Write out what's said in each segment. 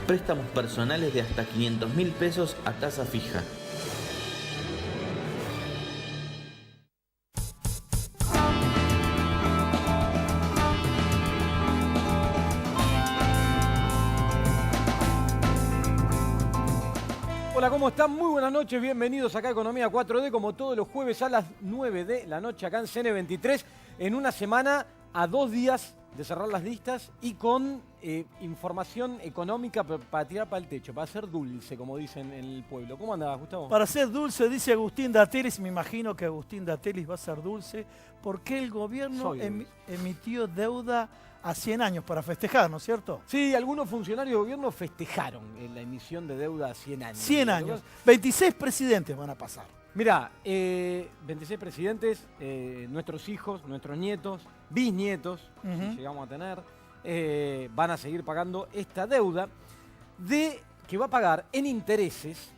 Préstamos personales de hasta 500.000 pesos a tasa fija. Hola, ¿cómo están? Muy buenas noches, bienvenidos acá a Economía 4D, como todos los jueves a las 9 de la noche acá en CN23, en una semana a 2 días de cerrar las listas y con información económica para tirar para el techo, para ser dulce, como dicen en el pueblo. ¿Cómo andás, Gustavo? Para ser dulce, dice Agustín Datelis, me imagino que Agustín Datelis va a ser dulce, porque el gobierno emitió deuda a 100 años para festejar, ¿no es cierto? Sí, algunos funcionarios de gobierno festejaron la emisión de deuda a 100 años. 100 años. 26 presidentes van a pasar. Mirá, 26 presidentes, nuestros hijos, nuestros nietos, bisnietos, si llegamos a tener, van a seguir pagando esta deuda que va a pagar en intereses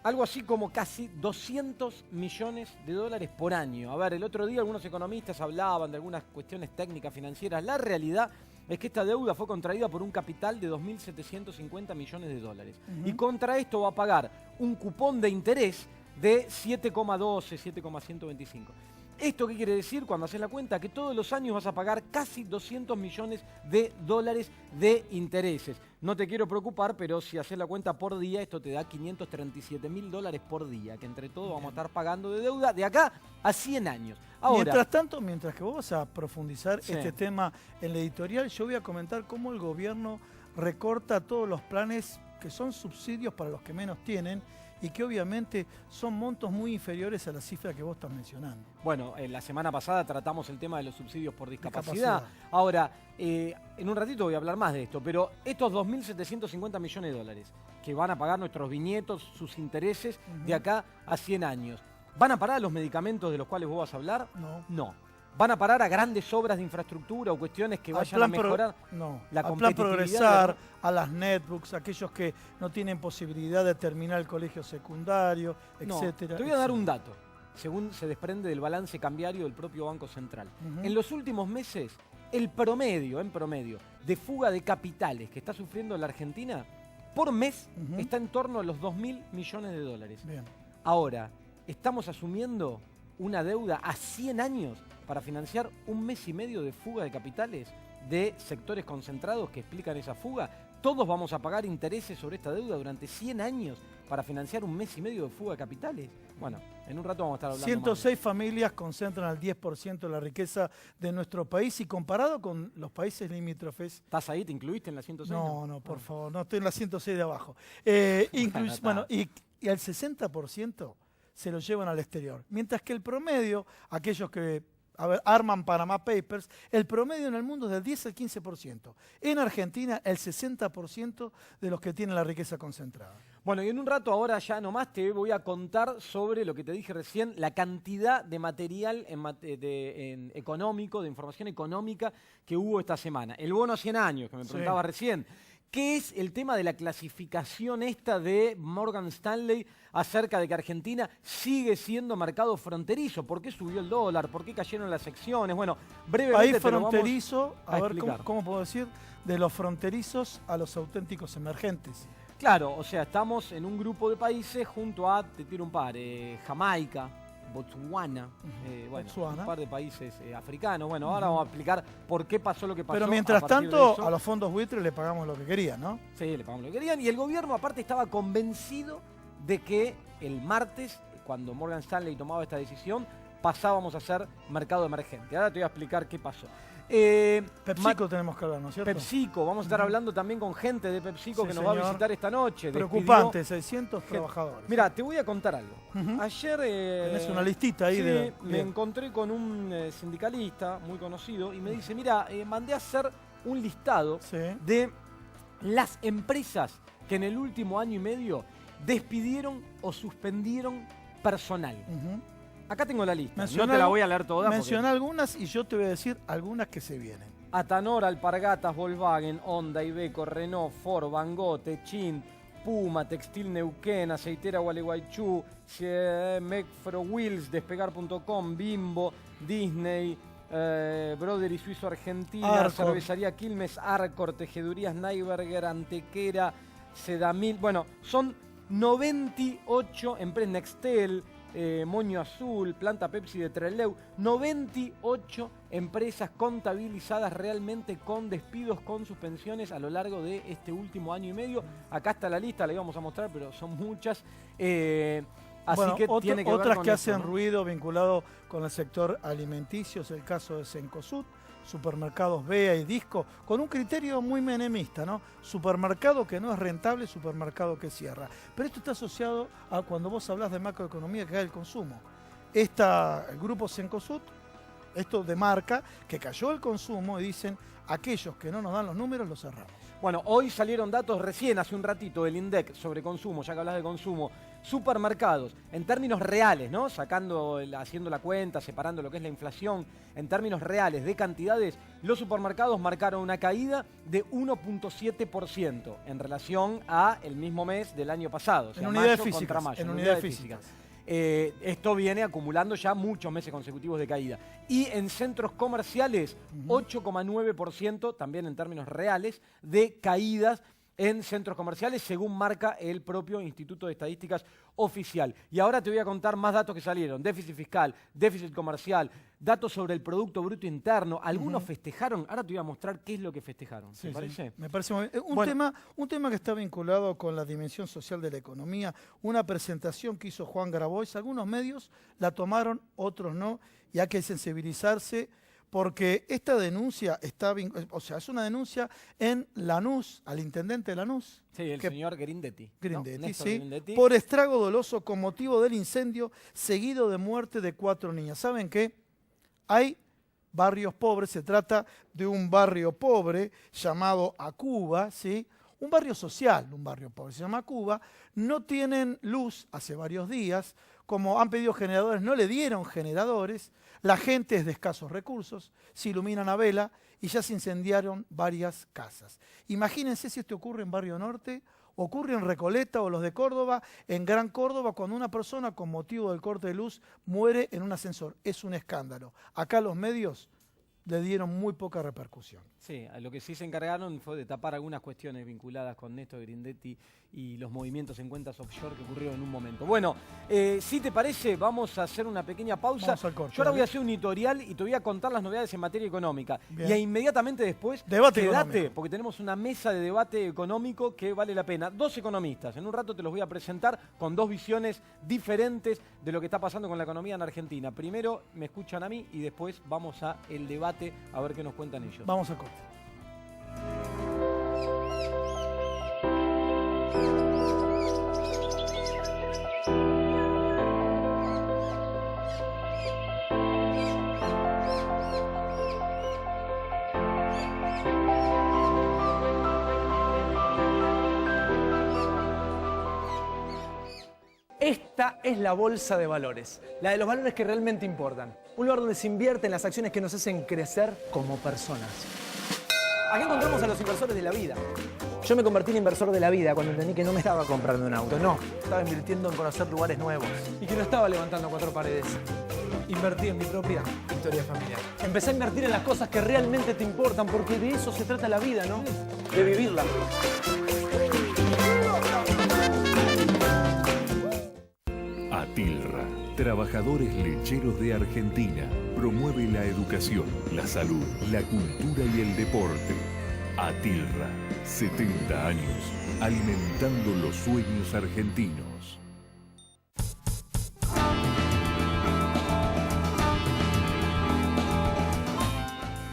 algo así como casi 200 millones de dólares por año. A ver, el otro día algunos economistas hablaban de algunas cuestiones técnicas financieras. La realidad es que esta deuda fue contraída por un capital de 2.750 millones de dólares. Y contra esto va a pagar un cupón de interés de 7,12, 7,125. ¿Esto qué quiere decir? Cuando haces la cuenta, que todos los años vas a pagar casi 200 millones de dólares de intereses. No te quiero preocupar, pero si haces la cuenta por día, esto te da 537.000 dólares por día, que entre todos vamos a estar pagando de deuda de acá a 100 años. Ahora, mientras tanto, mientras que vos vas a profundizar este tema en la editorial, yo voy a comentar cómo el gobierno recorta todos los planes que son subsidios para los que menos tienen, y que obviamente son montos muy inferiores a la cifra que vos estás mencionando. Bueno, la semana pasada tratamos el tema de los subsidios por discapacidad. Ahora, en un ratito voy a hablar más de esto, pero estos 2.750 millones de dólares que van a pagar nuestros bisnietos, sus intereses, de acá a 100 años, ¿van a parar los medicamentos de los cuales vos vas a hablar? No. ¿Van a parar a grandes obras de infraestructura o cuestiones que vayan a mejorar la competitividad? Al plan Progresar, a las netbooks, aquellos que no tienen posibilidad de terminar el colegio secundario, etcétera. Te voy a dar un dato, según se desprende del balance cambiario del propio Banco Central. En los últimos meses, el promedio, de fuga de capitales que está sufriendo la Argentina, por mes, está en torno a los 2.000 millones de dólares. Bien. Ahora, estamos asumiendo una deuda a 100 años para financiar un mes y medio de fuga de capitales de sectores concentrados que explican esa fuga. Todos vamos a pagar intereses sobre esta deuda durante 100 años para financiar un mes y medio de fuga de capitales. Bueno, en un rato vamos a estar hablando 106 familias concentran al 10% de la riqueza de nuestro país, y comparado con los países limítrofes... ¿Estás ahí? ¿Te incluiste en la 106? No, por favor, no estoy en la 106 de abajo. Y al 60% se lo llevan al exterior. Mientras que el promedio, aquellos que arman Panama Papers, el promedio en el mundo es del 10 al 15%. En Argentina, el 60% de los que tienen la riqueza concentrada. Bueno, y en un rato ahora ya nomás te voy a contar sobre lo que te dije recién, la cantidad de material económico, de información económica que hubo esta semana. El bono a 100 años, que me preguntaba recién. ¿Qué es el tema de la clasificación esta de Morgan Stanley acerca de que Argentina sigue siendo mercado fronterizo? ¿Por qué subió el dólar? ¿Por qué cayeron las secciones? Bueno, brevemente país fronterizo, a ver ¿cómo puedo decir? De los fronterizos a los auténticos emergentes. Claro, o sea, estamos en un grupo de países junto a, te tiro un par, Jamaica, Botswana, Botswana, un par de países africanos. Bueno, ahora vamos a explicar por qué pasó lo que pasó. Pero mientras tanto, a los fondos buitres le pagamos lo que querían, ¿no? Sí, le pagamos lo que querían. Y el gobierno, aparte, estaba convencido de que el martes, cuando Morgan Stanley tomaba esta decisión, pasábamos a ser mercado emergente. Ahora te voy a explicar qué pasó. PepsiCo tenemos que hablar, ¿no es cierto? PepsiCo, vamos a estar hablando también con gente de PepsiCo que nos va a visitar esta noche. Preocupante, 600 trabajadores. Mira, te voy a contar algo. Ayer tenés una listita ahí me encontré con un sindicalista muy conocido y me dice, mira, mandé a hacer un listado de las empresas que en el último año y medio despidieron o suspendieron personal. Acá tengo la lista, no te la voy a leer toda. Menciona algunas y yo te voy a decir algunas que se vienen. Atanor, Alpargatas, Volkswagen, Honda, Iveco, Renault, Ford, Van Gogh, Techin, Puma, Textil Neuquén, Aceitera Gualeguaychú, Mecfro Wheels, Despegar.com, Bimbo, Disney, Brodery Suizo Argentina, Arcor, Cervecería Quilmes, Arcor, Tejedurías Neiberger, Antequera, Sedamil, bueno, son 98 empresas, Nextel, Moño Azul, Planta Pepsi de Trelew, 98 empresas contabilizadas realmente con despidos, con suspensiones a lo largo de este último año y medio. Acá está la lista, la íbamos a mostrar, pero son muchas. Así bueno, que tiene que ver otras con que eso, hacen ¿no? ruido vinculado con el sector alimenticio es el caso de Cencosud, supermercados Bea y Disco, con un criterio muy menemista, ¿no? Supermercado que no es rentable, supermercado que cierra. Pero esto está asociado a cuando vos hablás de macroeconomía, que es el consumo. El grupo Cencosud, esto demarca que cayó el consumo y dicen, aquellos que no nos dan los números los cerramos. Bueno, hoy salieron datos recién, hace un ratito, del INDEC sobre consumo, ya que hablas de consumo. Supermercados, en términos reales, ¿no? Haciendo la cuenta, separando lo que es la inflación, en términos reales de cantidades, los supermercados marcaron una caída de 1.7% en relación a el mismo mes del año pasado. O sea, En unidades mayo contra físicas. mayo, En unidades físicas. Esto viene acumulando ya muchos meses consecutivos de caída. Y en centros comerciales, 8,9%, también en términos reales, de caídas en centros comerciales, según marca el propio Instituto de Estadísticas Oficial. Y ahora te voy a contar más datos que salieron. Déficit fiscal, déficit comercial, datos sobre el Producto Bruto Interno. Algunos festejaron. Ahora te voy a mostrar qué es lo que festejaron. ¿Te parece? Sí, me parece muy bien. Bueno. Un tema que está vinculado con la dimensión social de la economía, una presentación que hizo Juan Grabois, algunos medios la tomaron, otros no, y hay que sensibilizarse porque esta denuncia es una denuncia en Lanús, al intendente de Lanús. Sí, el señor Grindetti. Grindetti, ¿no? sí. Grindetti. Por estrago doloso con motivo del incendio, seguido de muerte de 4 niñas. ¿Saben qué? Hay barrios pobres, se trata de un barrio pobre llamado Acuba, ¿sí? Un barrio social, un barrio pobre, se llama Acuba. No tienen luz hace varios días. Como han pedido generadores, no le dieron generadores. La gente es de escasos recursos, se iluminan a vela y ya se incendiaron varias casas. Imagínense si esto ocurre en Barrio Norte, ocurre en Recoleta o los de Córdoba, en Gran Córdoba, cuando una persona con motivo del corte de luz muere en un ascensor. Es un escándalo. Acá los medios le dieron muy poca repercusión. Sí, a lo que sí se encargaron fue de tapar algunas cuestiones vinculadas con Néstor Grindetti y los movimientos en cuentas offshore que ocurrieron en un momento. Bueno, si te parece, vamos a hacer una pequeña pausa. Vamos al corte, Yo ahora voy a dale. hacer un editorial y te voy a contar las novedades en materia económica. Bien. Y inmediatamente después, Debate quédate, económico. porque tenemos una mesa de debate económico que vale la pena. 2 economistas, en un rato te los voy a presentar con 2 visiones diferentes de lo que está pasando con la economía en Argentina. Primero me escuchan a mí y después vamos a el debate a ver qué nos cuentan ellos. Vamos al corte. Esta es la bolsa de valores, la de los valores que realmente importan. Un lugar donde se invierte en las acciones que nos hacen crecer como personas. Aquí encontramos a los inversores de la vida. Yo me convertí en inversor de la vida cuando entendí que no me estaba comprando un auto, no. Estaba invirtiendo en conocer lugares nuevos. Y que no estaba levantando 4 paredes. Invertí en mi propia historia familiar. Empecé a invertir en las cosas que realmente te importan, porque de eso se trata la vida, ¿no? De vivirla. Atilra, Trabajadores Lecheros de Argentina, promueve la educación, la salud, la cultura y el deporte. Atilra, 70 años, alimentando los sueños argentinos.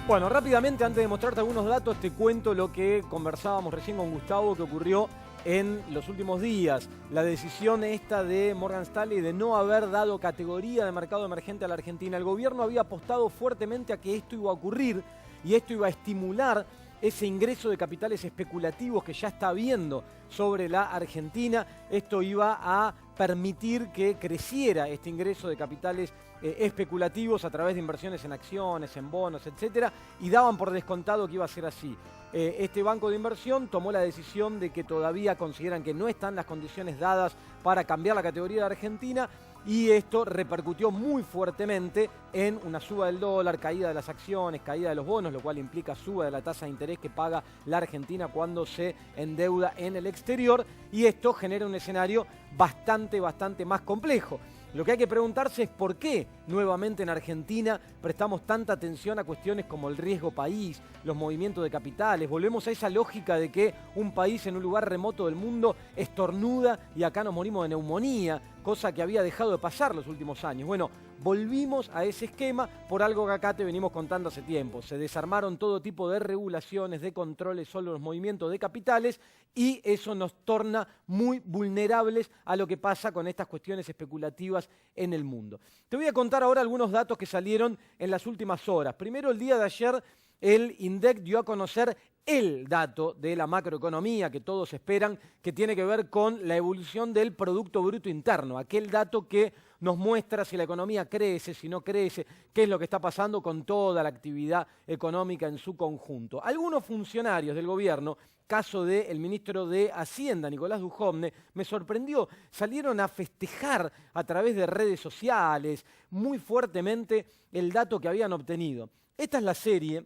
Bueno, rápidamente, antes de mostrarte algunos datos, te cuento lo que conversábamos recién con Gustavo, que ocurrió en los últimos días. La decisión esta de Morgan Stanley de no haber dado categoría de mercado emergente a la Argentina. El gobierno había apostado fuertemente a que esto iba a ocurrir y esto iba a estimular ese ingreso de capitales especulativos que ya está habiendo sobre la Argentina. Esto iba a permitir que creciera este ingreso de capitales especulativos a través de inversiones en acciones, en bonos, etcétera, y daban por descontado que iba a ser así. Este banco de inversión tomó la decisión de que todavía consideran que no están las condiciones dadas para cambiar la categoría de Argentina y esto repercutió muy fuertemente en una suba del dólar, caída de las acciones, caída de los bonos, lo cual implica suba de la tasa de interés que paga la Argentina cuando se endeuda en el exterior, y esto genera un escenario bastante más complejo. Lo que hay que preguntarse es por qué nuevamente en Argentina prestamos tanta atención a cuestiones como el riesgo país, los movimientos de capitales. Volvemos a esa lógica de que un país en un lugar remoto del mundo estornuda y acá nos morimos de neumonía, cosa que había dejado de pasar los últimos años. Bueno, volvimos a ese esquema por algo que acá te venimos contando hace tiempo. Se desarmaron todo tipo de regulaciones, de controles sobre los movimientos de capitales, y eso nos torna muy vulnerables a lo que pasa con estas cuestiones especulativas en el mundo. Te voy a contar ahora algunos datos que salieron en las últimas horas. Primero, el día de ayer, el INDEC dio a conocer el dato de la macroeconomía que todos esperan, que tiene que ver con la evolución del Producto Bruto Interno, aquel dato que nos muestra si la economía crece, si no crece, qué es lo que está pasando con toda la actividad económica en su conjunto. Algunos funcionarios del gobierno, caso del ministro de Hacienda, Nicolás Dujovne, me sorprendió, salieron a festejar a través de redes sociales muy fuertemente el dato que habían obtenido. Esta es la serie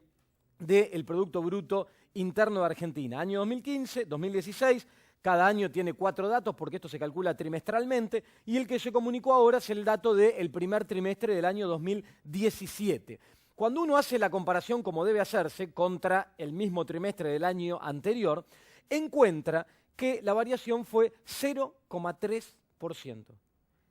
del Producto Bruto Interno de Argentina, año 2015, 2016, cada año tiene 4 datos porque esto se calcula trimestralmente, y el que se comunicó ahora es el dato del primer trimestre del año 2017. Cuando uno hace la comparación como debe hacerse contra el mismo trimestre del año anterior, encuentra que la variación fue 0,3%.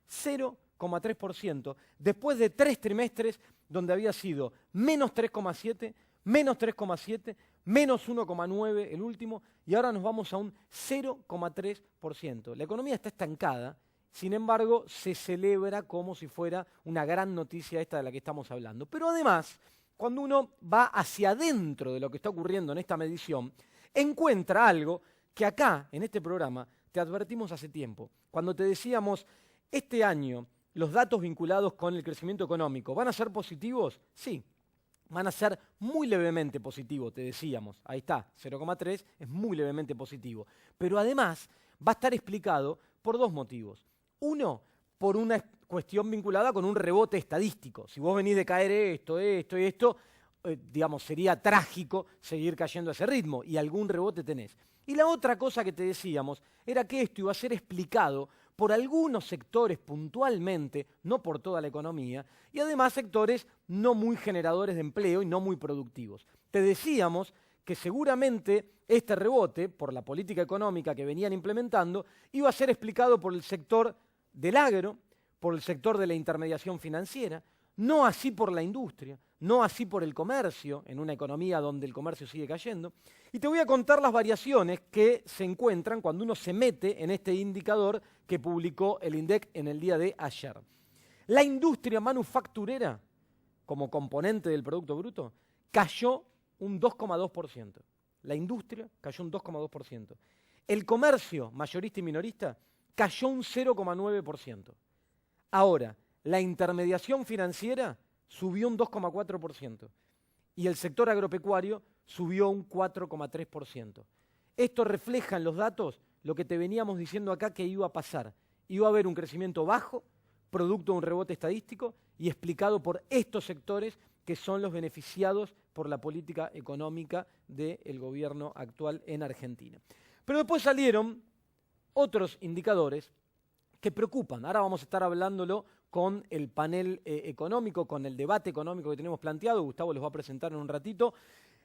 0,3%, después de 3 trimestres donde había sido menos 3,7%, menos 3,7%, menos 1,9% el último, y ahora nos vamos a un 0,3%. La economía está estancada, sin embargo, se celebra como si fuera una gran noticia esta de la que estamos hablando. Pero además, cuando uno va hacia adentro de lo que está ocurriendo en esta medición, encuentra algo que acá, en este programa, te advertimos hace tiempo. Cuando te decíamos, este año, los datos vinculados con el crecimiento económico, ¿van a ser positivos? Sí. Van a ser muy levemente positivos, te decíamos. Ahí está, 0,3 es muy levemente positivo. Pero además va a estar explicado por 2 motivos. Uno, por una cuestión vinculada con un rebote estadístico. Si vos venís de caer esto, digamos, sería trágico seguir cayendo a ese ritmo, y algún rebote tenés. Y la otra cosa que te decíamos era que esto iba a ser explicado por algunos sectores puntualmente, no por toda la economía, y además sectores no muy generadores de empleo y no muy productivos. Te decíamos que seguramente este rebote, por la política económica que venían implementando, iba a ser explicado por el sector del agro, por el sector de la intermediación financiera, no así por la industria, no así por el comercio, en una economía donde el comercio sigue cayendo. Y te voy a contar las variaciones que se encuentran cuando uno se mete en este indicador que publicó el INDEC en el día de ayer. La industria manufacturera, como componente del Producto Bruto, cayó un 2,2%. La industria cayó un 2,2%. El comercio mayorista y minorista cayó un 0,9%. Ahora, la intermediación financiera subió un 2,4% y el sector agropecuario subió un 4,3%. Esto refleja en los datos lo que te veníamos diciendo acá que iba a pasar. Iba a haber un crecimiento bajo, producto de un rebote estadístico y explicado por estos sectores que son los beneficiados por la política económica del gobierno actual en Argentina. Pero después salieron otros indicadores que preocupan. Ahora vamos a estar hablándolo con el panel económico, con el debate económico que tenemos planteado. Gustavo los va a presentar en un ratito,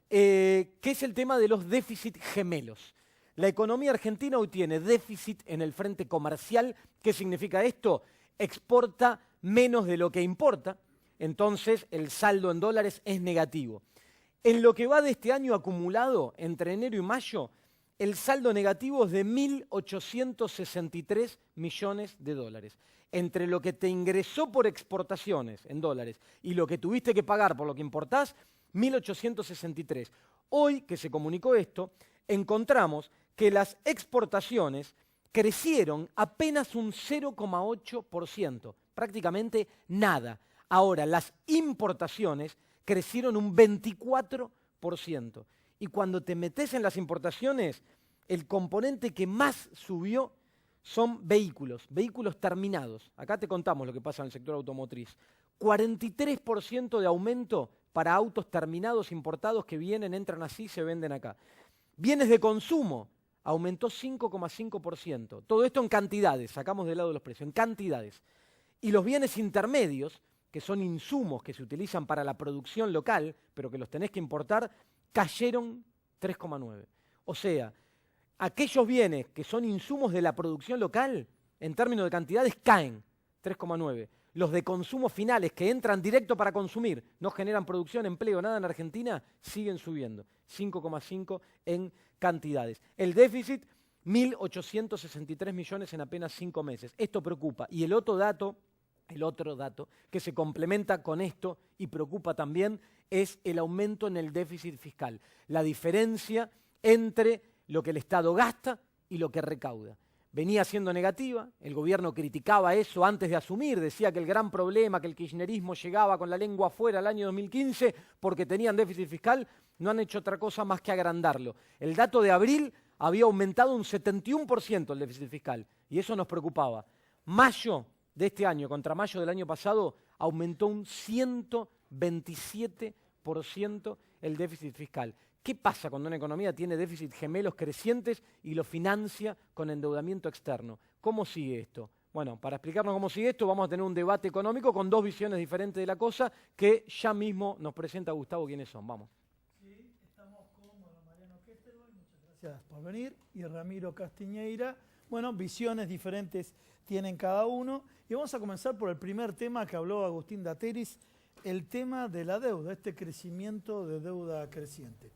que es el tema de los déficit gemelos. La economía argentina hoy tiene déficit en el frente comercial. ¿Qué significa esto? Exporta menos de lo que importa, entonces el saldo en dólares es negativo. En lo que va de este año acumulado, entre enero y mayo, el saldo negativo es de 1.863 millones de dólares. Entre lo que te ingresó por exportaciones en dólares y lo que tuviste que pagar por lo que importás, 1.863. Hoy que se comunicó esto, encontramos que las exportaciones crecieron apenas un 0,8%, prácticamente nada. Ahora, las importaciones crecieron un 24%. Y cuando te metes en las importaciones, el componente que más subió son vehículos terminados. Acá te contamos lo que pasa en el sector automotriz. 43% de aumento para autos terminados importados que vienen, entran así, se venden acá. Bienes de consumo, aumentó 5,5%. Todo esto en cantidades, sacamos de lado los precios, en cantidades. Y los bienes intermedios, que son insumos que se utilizan para la producción local, pero que los tenés que importar, cayeron 3,9%. O sea, aquellos bienes que son insumos de la producción local, en términos de cantidades, caen 3,9%. Los de consumo finales, que entran directo para consumir, no generan producción, empleo, nada en Argentina, siguen subiendo. 5,5% en cantidades. El déficit, 1.863 millones en apenas 5 meses. Esto preocupa. Y el otro dato que se complementa con esto y preocupa también es el aumento en el déficit fiscal. La diferencia entre lo que el Estado gasta y lo que recauda. Venía siendo negativa, el gobierno criticaba eso antes de asumir, decía que el gran problema, que el kirchnerismo llegaba con la lengua afuera al año 2015 porque tenían déficit fiscal, no han hecho otra cosa más que agrandarlo. El dato de abril había aumentado un 71% el déficit fiscal y eso nos preocupaba. Mayo de este año contra mayo del año pasado aumentó un 127% el déficit fiscal. ¿Qué pasa cuando una economía tiene déficit gemelos crecientes y lo financia con endeudamiento externo? ¿Cómo sigue esto? Bueno, para explicarnos cómo sigue esto, vamos a tener un debate económico con dos visiones diferentes de la cosa que ya mismo nos presenta Gustavo quiénes son. Vamos. Sí, estamos con Mariano Kesterboy, muchas gracias por venir, y Ramiro Castiñeira. Bueno, visiones diferentes tienen cada uno. Y vamos a comenzar por el primer tema que habló Agustín Dateris, el tema de la deuda, este crecimiento de deuda creciente.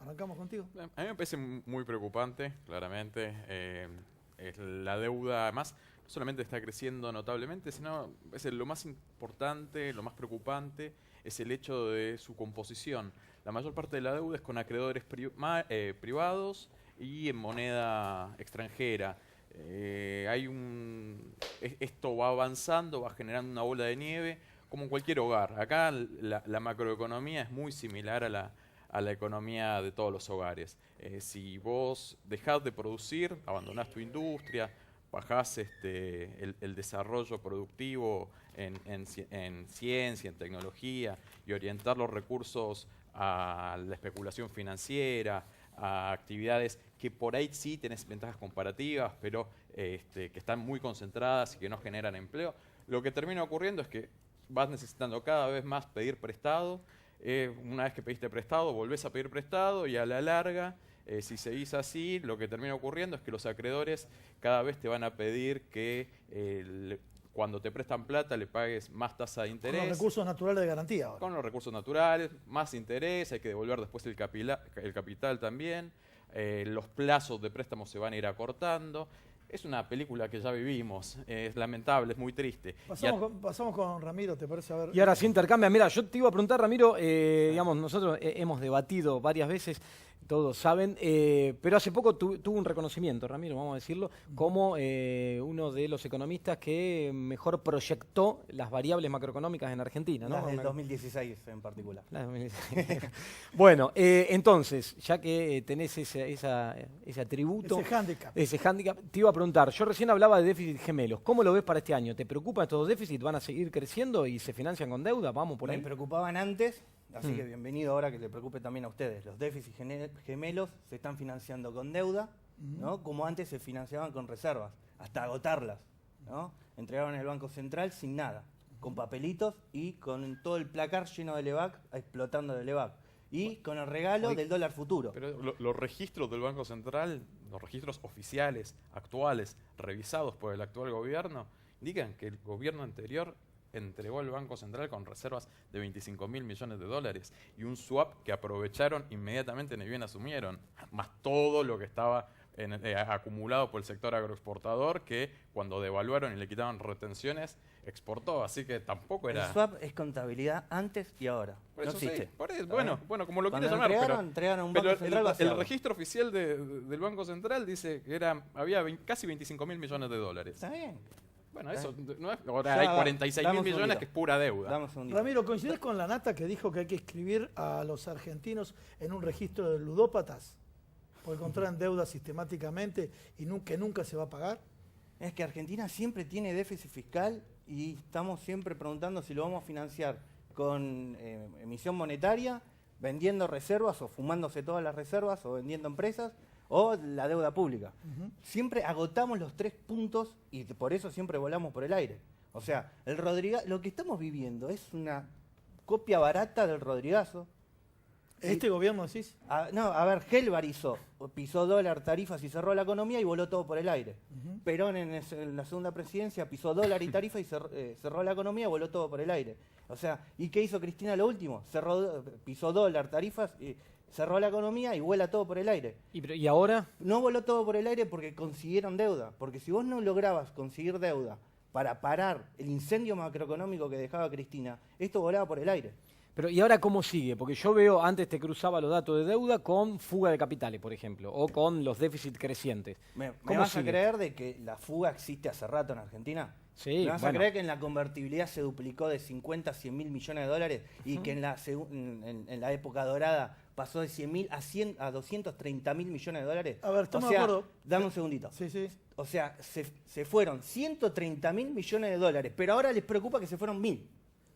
Arrancamos contigo. A mí me parece muy preocupante, claramente. La deuda, además, no solamente está creciendo notablemente, sino es lo más importante, lo más preocupante, es el hecho de su composición. La mayor parte de la deuda es con acreedores privados y en moneda extranjera. Esto va avanzando, va generando una bola de nieve, como en cualquier hogar. Acá la macroeconomía es muy similar a la economía de todos los hogares. Si vos dejás de producir, abandonás tu industria, bajás el desarrollo productivo en ciencia, en tecnología, y orientar los recursos a la especulación financiera, a actividades que por ahí sí tenés ventajas comparativas, pero que están muy concentradas y que no generan empleo, lo que termina ocurriendo es que vas necesitando cada vez más pedir prestado. Una vez que pediste prestado, volvés a pedir prestado y a la larga, si seguís así, lo que termina ocurriendo es que los acreedores cada vez te van a pedir que cuando te prestan plata le pagues más tasa de interés. Con los recursos naturales de garantía ahora. Con los recursos naturales, más interés, hay que devolver después el capital también. Los plazos de préstamos se van a ir acortando. Es una película que ya vivimos, es lamentable, es muy triste. Pasamos con Ramiro, ¿te parece? A ver. Y ahora se intercambia. Mira, yo te iba a preguntar, Ramiro, digamos, nosotros hemos debatido varias veces, todos saben, pero hace poco tuvo un reconocimiento, Ramiro, vamos a decirlo, como uno de los economistas que mejor proyectó las variables macroeconómicas en Argentina, ¿no? Las del 2016 en particular. Bueno, entonces, ya que tenés ese atributo, ese hándicap, te iba a preguntar, yo recién hablaba de déficit gemelos, ¿cómo lo ves para este año? ¿Te preocupan estos dos déficits? ¿Van a seguir creciendo y se financian con deuda? Vamos por ahí. Me preocupaban antes, así que bienvenido ahora que le preocupe también a ustedes. Los déficits gemelos se están financiando con deuda, ¿no? Como antes se financiaban con reservas, hasta agotarlas, ¿no? Entregaron el Banco Central sin nada, con papelitos y con todo el placar lleno de LEVAC, explotando de LEVAC. Y con el regalo del dólar futuro. Pero los registros del Banco Central, los registros oficiales, actuales, revisados por el actual gobierno, indican que el gobierno anterior entregó el Banco Central con reservas de 25.000 millones de dólares y un swap que aprovecharon inmediatamente ni bien asumieron, más todo lo que estaba acumulado por el sector agroexportador, que cuando devaluaron y le quitaban retenciones, exportó, así que tampoco era... El swap es contabilidad antes y ahora. Por eso no existe. sí, por eso, bueno, como lo quieras Cuando llamar, entregaron un Banco Central el vaciado. registro oficial del Banco Central dice que había casi 25.000 millones de dólares. Está bien. Bueno, eso no es, ahora Ya, hay 46.000 millones que es pura deuda. Dame un segundito. Ramiro, ¿coincides con la Nata que dijo que hay que inscribir a los argentinos en un registro de ludópatas? Porque contraen deuda sistemáticamente y que nunca se va a pagar. Es que Argentina siempre tiene déficit fiscal y estamos siempre preguntando si lo vamos a financiar con emisión monetaria, vendiendo reservas o fumándose todas las reservas o vendiendo empresas o la deuda pública. Siempre agotamos los 3 puntos y por eso siempre volamos por el aire. O sea, lo que estamos viviendo es una copia barata del Rodrigazo. ¿Este gobierno decís? A ver, Helvar pisó dólar, tarifas y cerró la economía y voló todo por el aire. Perón en la segunda presidencia pisó dólar y tarifa y cerró la economía y voló todo por el aire. O sea, ¿y qué hizo Cristina lo último? Pisó dólar, tarifas, cerró la economía y vuela todo por el aire. ¿Y ahora? No voló todo por el aire porque consiguieron deuda. Porque si vos no lograbas conseguir deuda para parar el incendio macroeconómico que dejaba Cristina, esto volaba por el aire. Pero ¿y ahora cómo sigue? Porque yo veo, antes te cruzaba los datos de deuda con fuga de capitales, por ejemplo, o con los déficits crecientes. ¿Me ¿Cómo vas a sigue? creer de que la fuga existe hace rato en Argentina? Sí, ¿Me vas bueno. a creer que en la convertibilidad se duplicó de 50 a 100 mil millones de dólares y que en la época dorada pasó de 100 mil a 230 mil millones de dólares? A ver, estamos o de sea, acuerdo. dame un segundito. Sí, sí. O sea, se fueron 130 mil millones de dólares, pero ahora les preocupa que se fueron 1000.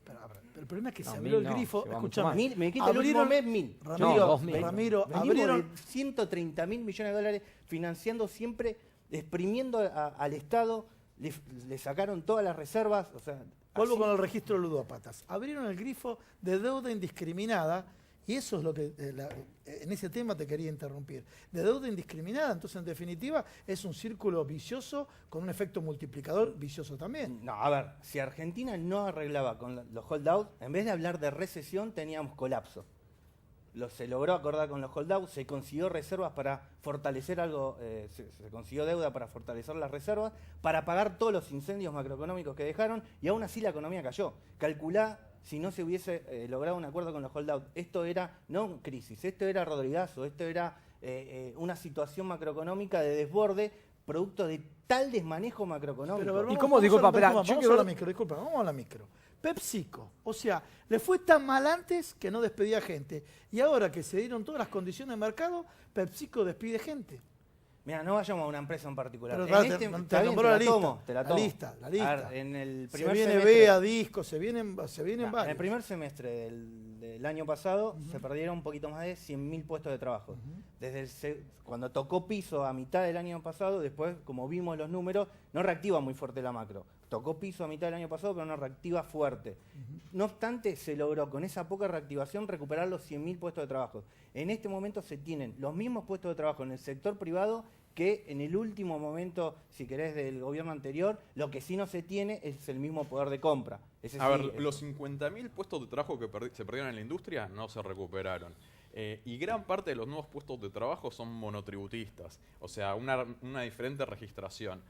Pero, a ver, el problema es que No, se abrió 1000 el no, grifo. se va mucho Escuchame. más. 1000, me quita el último mes 1000. Ramiro, No, 2000. Ramiro, Venimos abrieron. de 130 mil millones de dólares financiando siempre, exprimiendo al Estado, le sacaron todas las reservas. O sea, Vuelvo así. con el registro ludópatas. Abrieron el grifo de deuda indiscriminada y eso es lo que en ese tema te quería interrumpir. De deuda indiscriminada, entonces en definitiva es un círculo vicioso con un efecto multiplicador vicioso también. No, a ver, si Argentina no arreglaba con los holdouts, en vez de hablar de recesión teníamos colapso. Se logró acordar con los holdouts, se consiguió reservas para fortalecer algo, se consiguió deuda para fortalecer las reservas, para pagar todos los incendios macroeconómicos que dejaron y aún así la economía cayó. Calculá si no se hubiese logrado un acuerdo con los holdouts. Esto era no crisis, esto era Rodrigazo, esto era una situación macroeconómica de desborde producto de tal desmanejo macroeconómico. Pero, a ver, ¿Y cómo? Disculpa, espera, vamos yo a quiero la ver- micro, disculpa, vamos a la micro. PepsiCo, o sea, le fue tan mal antes que no despedía gente. Y ahora que se dieron todas las condiciones de mercado, PepsiCo despide gente. Mira, no vayamos a una empresa en particular. Pero En te está bien, nombró la lista. tomo, te la tomo. La lista. A ver, en el Se primer viene semestre, Bea, Disco, se vienen en varios. el primer semestre del año pasado se perdieron un poquito más de 100.000 puestos de trabajo. Cuando tocó piso a mitad del año pasado, después, como vimos los números, no reactiva muy fuerte la macro. Tocó piso a mitad del año pasado, pero no reactiva fuerte. No obstante, se logró con esa poca reactivación recuperar los 100.000 puestos de trabajo. En este momento se tienen los mismos puestos de trabajo en el sector privado que en el último momento, si querés, del gobierno anterior. Lo que sí no se tiene es el mismo poder de compra. Ese A sí, ver, los 50.000 puestos de trabajo que se perdieron en la industria no se recuperaron. Y gran parte de los nuevos puestos de trabajo son monotributistas, o sea, una diferente registración.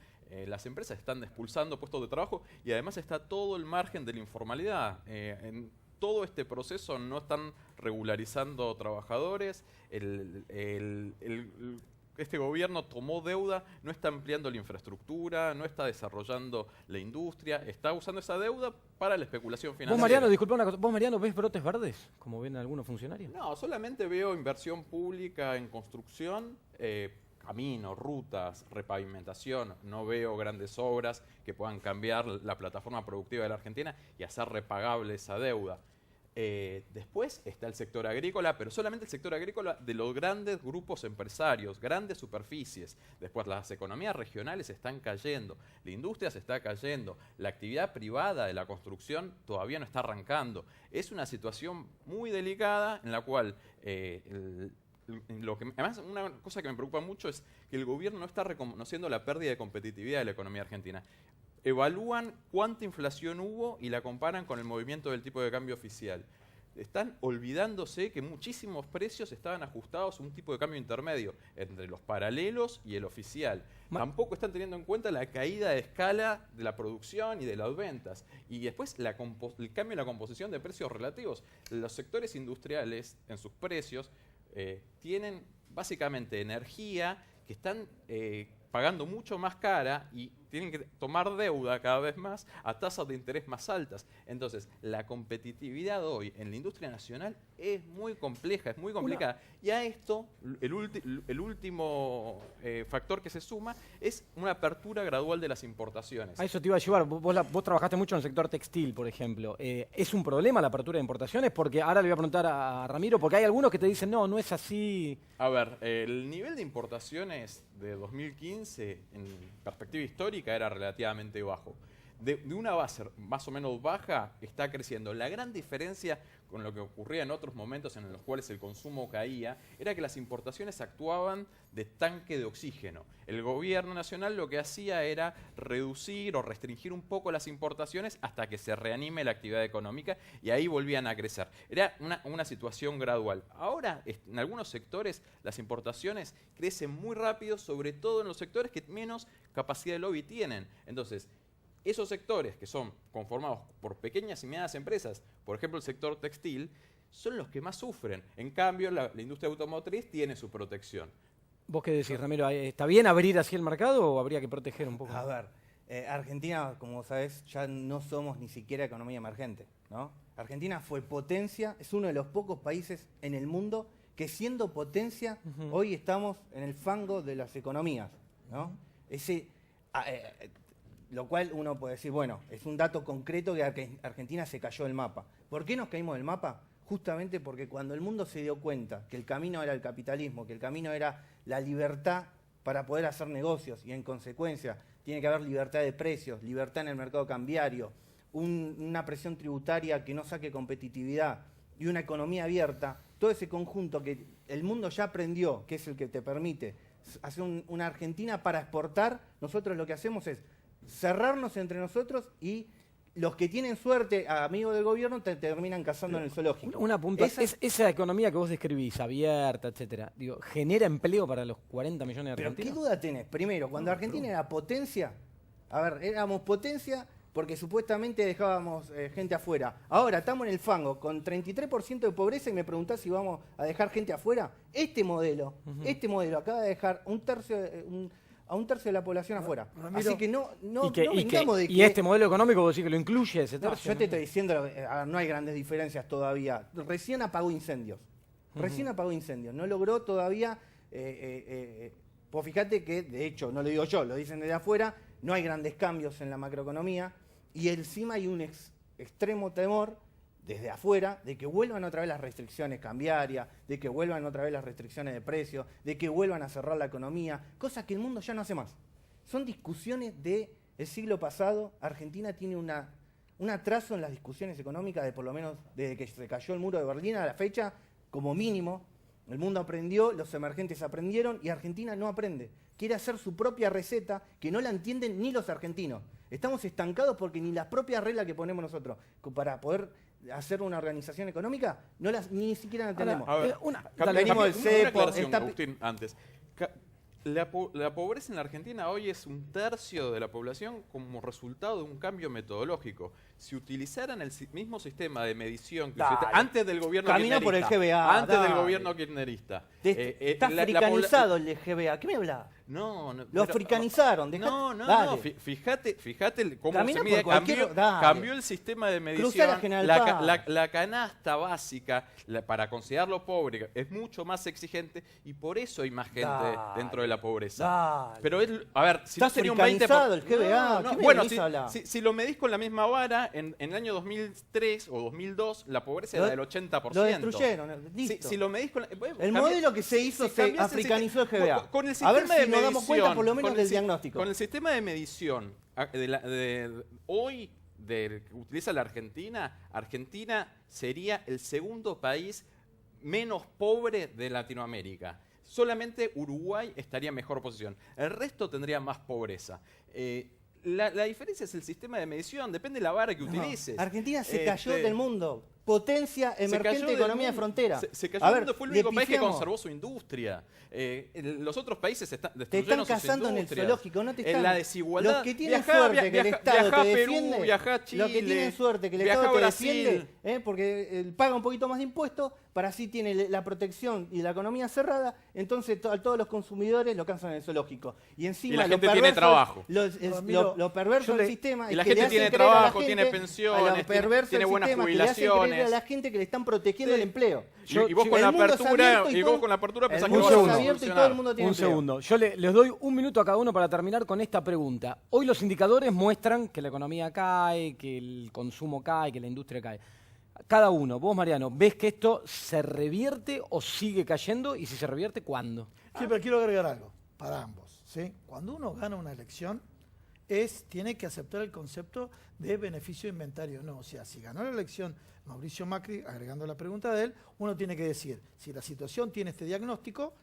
Las empresas están expulsando puestos de trabajo y además está todo el margen de la informalidad. En todo este proceso no están regularizando trabajadores, este gobierno tomó deuda, no está ampliando la infraestructura, no está desarrollando la industria, está usando esa deuda para la especulación financiera. Vos, Mariano, disculpa una cosa. ¿Vos, Mariano, ves brotes verdes, como ven algunos funcionarios? No, solamente veo inversión pública en construcción, caminos, rutas, repavimentación. No veo grandes obras que puedan cambiar la plataforma productiva de la Argentina y hacer repagable esa deuda. Después está el sector agrícola, pero solamente el sector agrícola de los grandes grupos empresarios, grandes superficies. Después las economías regionales están cayendo, la industria se está cayendo, la actividad privada de la construcción todavía no está arrancando. Es una situación muy delicada en la cual además, una cosa que me preocupa mucho es que el gobierno no está reconociendo la pérdida de competitividad de la economía argentina. Evalúan cuánta inflación hubo y la comparan con el movimiento del tipo de cambio oficial. Están olvidándose que muchísimos precios estaban ajustados a un tipo de cambio intermedio entre los paralelos y el oficial. Tampoco están teniendo en cuenta la caída de escala de la producción y de las ventas. Y después el cambio en la composición de precios relativos. Los sectores industriales en sus precios tienen básicamente energía que están pagando mucho más cara y tienen que tomar deuda cada vez más a tasas de interés más altas. Entonces, la competitividad hoy en la industria nacional es muy compleja, es muy complicada. Y a esto, el último factor que se suma es una apertura gradual de las importaciones. A eso te iba a llevar. Vos trabajaste mucho en el sector textil, por ejemplo. ¿Es un problema la apertura de importaciones? Porque ahora le voy a preguntar a Ramiro, porque hay algunos que te dicen, no es así. A ver, el nivel de importaciones de 2015, en perspectiva histórica, era relativamente bajo. De una base más o menos baja, está creciendo. La gran diferencia con lo que ocurría en otros momentos en los cuales el consumo caía, era que las importaciones actuaban de tanque de oxígeno. El gobierno nacional lo que hacía era reducir o restringir un poco las importaciones hasta que se reanime la actividad económica y ahí volvían a crecer. Era una situación gradual. Ahora, en algunos sectores, las importaciones crecen muy rápido, sobre todo en los sectores que menos capacidad de lobby tienen. Entonces, esos sectores que son conformados por pequeñas y medianas empresas, por ejemplo el sector textil, son los que más sufren. En cambio, la industria automotriz tiene su protección. ¿Vos qué decís, Ramiro? ¿Está bien abrir así el mercado o habría que proteger un poco? A ver, Argentina, como sabes, ya no somos ni siquiera economía emergente, ¿no? Argentina fue potencia, es uno de los pocos países en el mundo que siendo potencia, hoy estamos en el fango de las economías, ¿no? Lo cual uno puede decir, bueno, es un dato concreto que Argentina se cayó del mapa. ¿Por qué nos caímos del mapa? Justamente porque cuando el mundo se dio cuenta que el camino era el capitalismo, que el camino era la libertad para poder hacer negocios y en consecuencia tiene que haber libertad de precios, libertad en el mercado cambiario, una presión tributaria que no saque competitividad y una economía abierta, todo ese conjunto que el mundo ya aprendió, que es el que te permite hacer una Argentina para exportar, nosotros lo que hacemos es cerrarnos entre nosotros y los que tienen suerte, amigos del gobierno, te terminan cazando en el zoológico. Una punta, esa economía que vos describís, abierta, etcétera, digo, ¿genera empleo para los 40 millones de Pero argentinos? ¿qué duda tenés? Primero, cuando Argentina era potencia, a ver, éramos potencia porque supuestamente dejábamos gente afuera. Ahora estamos en el fango con 33% de pobreza y me preguntás si vamos a dejar gente afuera. Este modelo acaba de dejar a un tercio de la población afuera. Ramiro, así que no ¿Y este modelo económico vos decís que lo incluye ese No, tercio? yo te estoy diciendo, no hay grandes diferencias todavía. Recién apagó incendios. No logró todavía. Pues fíjate que, de hecho, no lo digo yo, lo dicen desde afuera, no hay grandes cambios en la macroeconomía y encima hay un extremo temor desde afuera de que vuelvan otra vez las restricciones cambiarias, de que vuelvan otra vez las restricciones de precios, de que vuelvan a cerrar la economía, cosas que el mundo ya no hace más. Son discusiones del siglo pasado. Argentina tiene un atraso en las discusiones económicas de por lo menos desde que se cayó el muro de Berlín a la fecha, como mínimo. El mundo aprendió, los emergentes aprendieron y Argentina no aprende. Quiere hacer su propia receta que no la entienden ni los argentinos. Estamos estancados porque ni las propias reglas que ponemos nosotros para poder hacer una organización económica ni siquiera la entendemos. A ver, venimos del una cepo, aclaración, Agustín, antes. La pobreza en la Argentina hoy es 1/3 de la población como resultado de un cambio metodológico. Si utilizaran el mismo sistema de medición que antes del gobierno Camina kirchnerista, por el GBA, antes del gobierno kirchnerista, está africanizado el GBA. ¿Qué me hablas? No, Lo africanizaron. No, fíjate cómo Camina se mide. por Cambió el sistema de medición. la General Paz. La canasta básica para considerarlo pobre es mucho más exigente y por eso hay más gente dentro de la pobreza. Pero a ver, si está no sería un 20%. africanizado el GBA. Bueno, si lo medís con la misma vara, en el año 2003 o 2002 la pobreza era del 80%. Lo destruyeron. Listo. Si lo medís con el modelo que se hizo se africanizó el GBA. Con el a sistema ver si de nos damos cuenta por lo menos del diagnóstico. Con el sistema de medición hoy que utiliza la Argentina, Argentina sería el segundo país menos pobre de Latinoamérica. Solamente Uruguay estaría en mejor posición. El resto tendría más pobreza. La diferencia es el sistema de medición, depende de la vara que utilices. Argentina se cayó del mundo. potencia Se emergente cayó de del economía de mundo. frontera. Se cayó A del ver, mundo, fue el le único país que pifiamos. conservó su industria. Los otros países Te están destruyeron sus cazando en el industrias. zoológico, no te están. La desigualdad. Los que tienen Viajá, suerte que el Estado viajá a te Perú, defiende, viajá a Chile, los que tienen suerte que el viajá Estado a te Brasil. defiende, porque paga un poquito más de impuestos, para así tiene la protección y la economía cerrada, entonces a todos los consumidores lo cazan en el zoológico. Y encima Y la lo gente tiene perverso trabajo. Ramiro, lo perverso yo del le- sistema y es la que gente le hacen tiene creer a la trabajo, gente, tiene pensiones, a lo perverso tiene del buenas sistema, que le hacen creer a jubilaciones. la gente que le están protegiendo el empleo. Y vos con El la mundo es apertura, abierto y y vos todo- con la apertura pensás el que lo mundo vas es a abierto y todo el solucionar. mundo tiene Un empleo. segundo. Yo les doy un minuto a cada uno para terminar con esta pregunta. Hoy los indicadores muestran que la economía cae, que el consumo cae, que la industria cae. Cada uno, vos Mariano, ¿ves que esto se revierte o sigue cayendo? Y si se revierte, ¿cuándo? Sí, pero quiero agregar algo para ambos. ¿Sí? Cuando uno gana una elección, tiene que aceptar el concepto de beneficio de inventario. No, o sea, si ganó la elección Mauricio Macri, agregando la pregunta de él, uno tiene que decir, si la situación tiene este diagnóstico,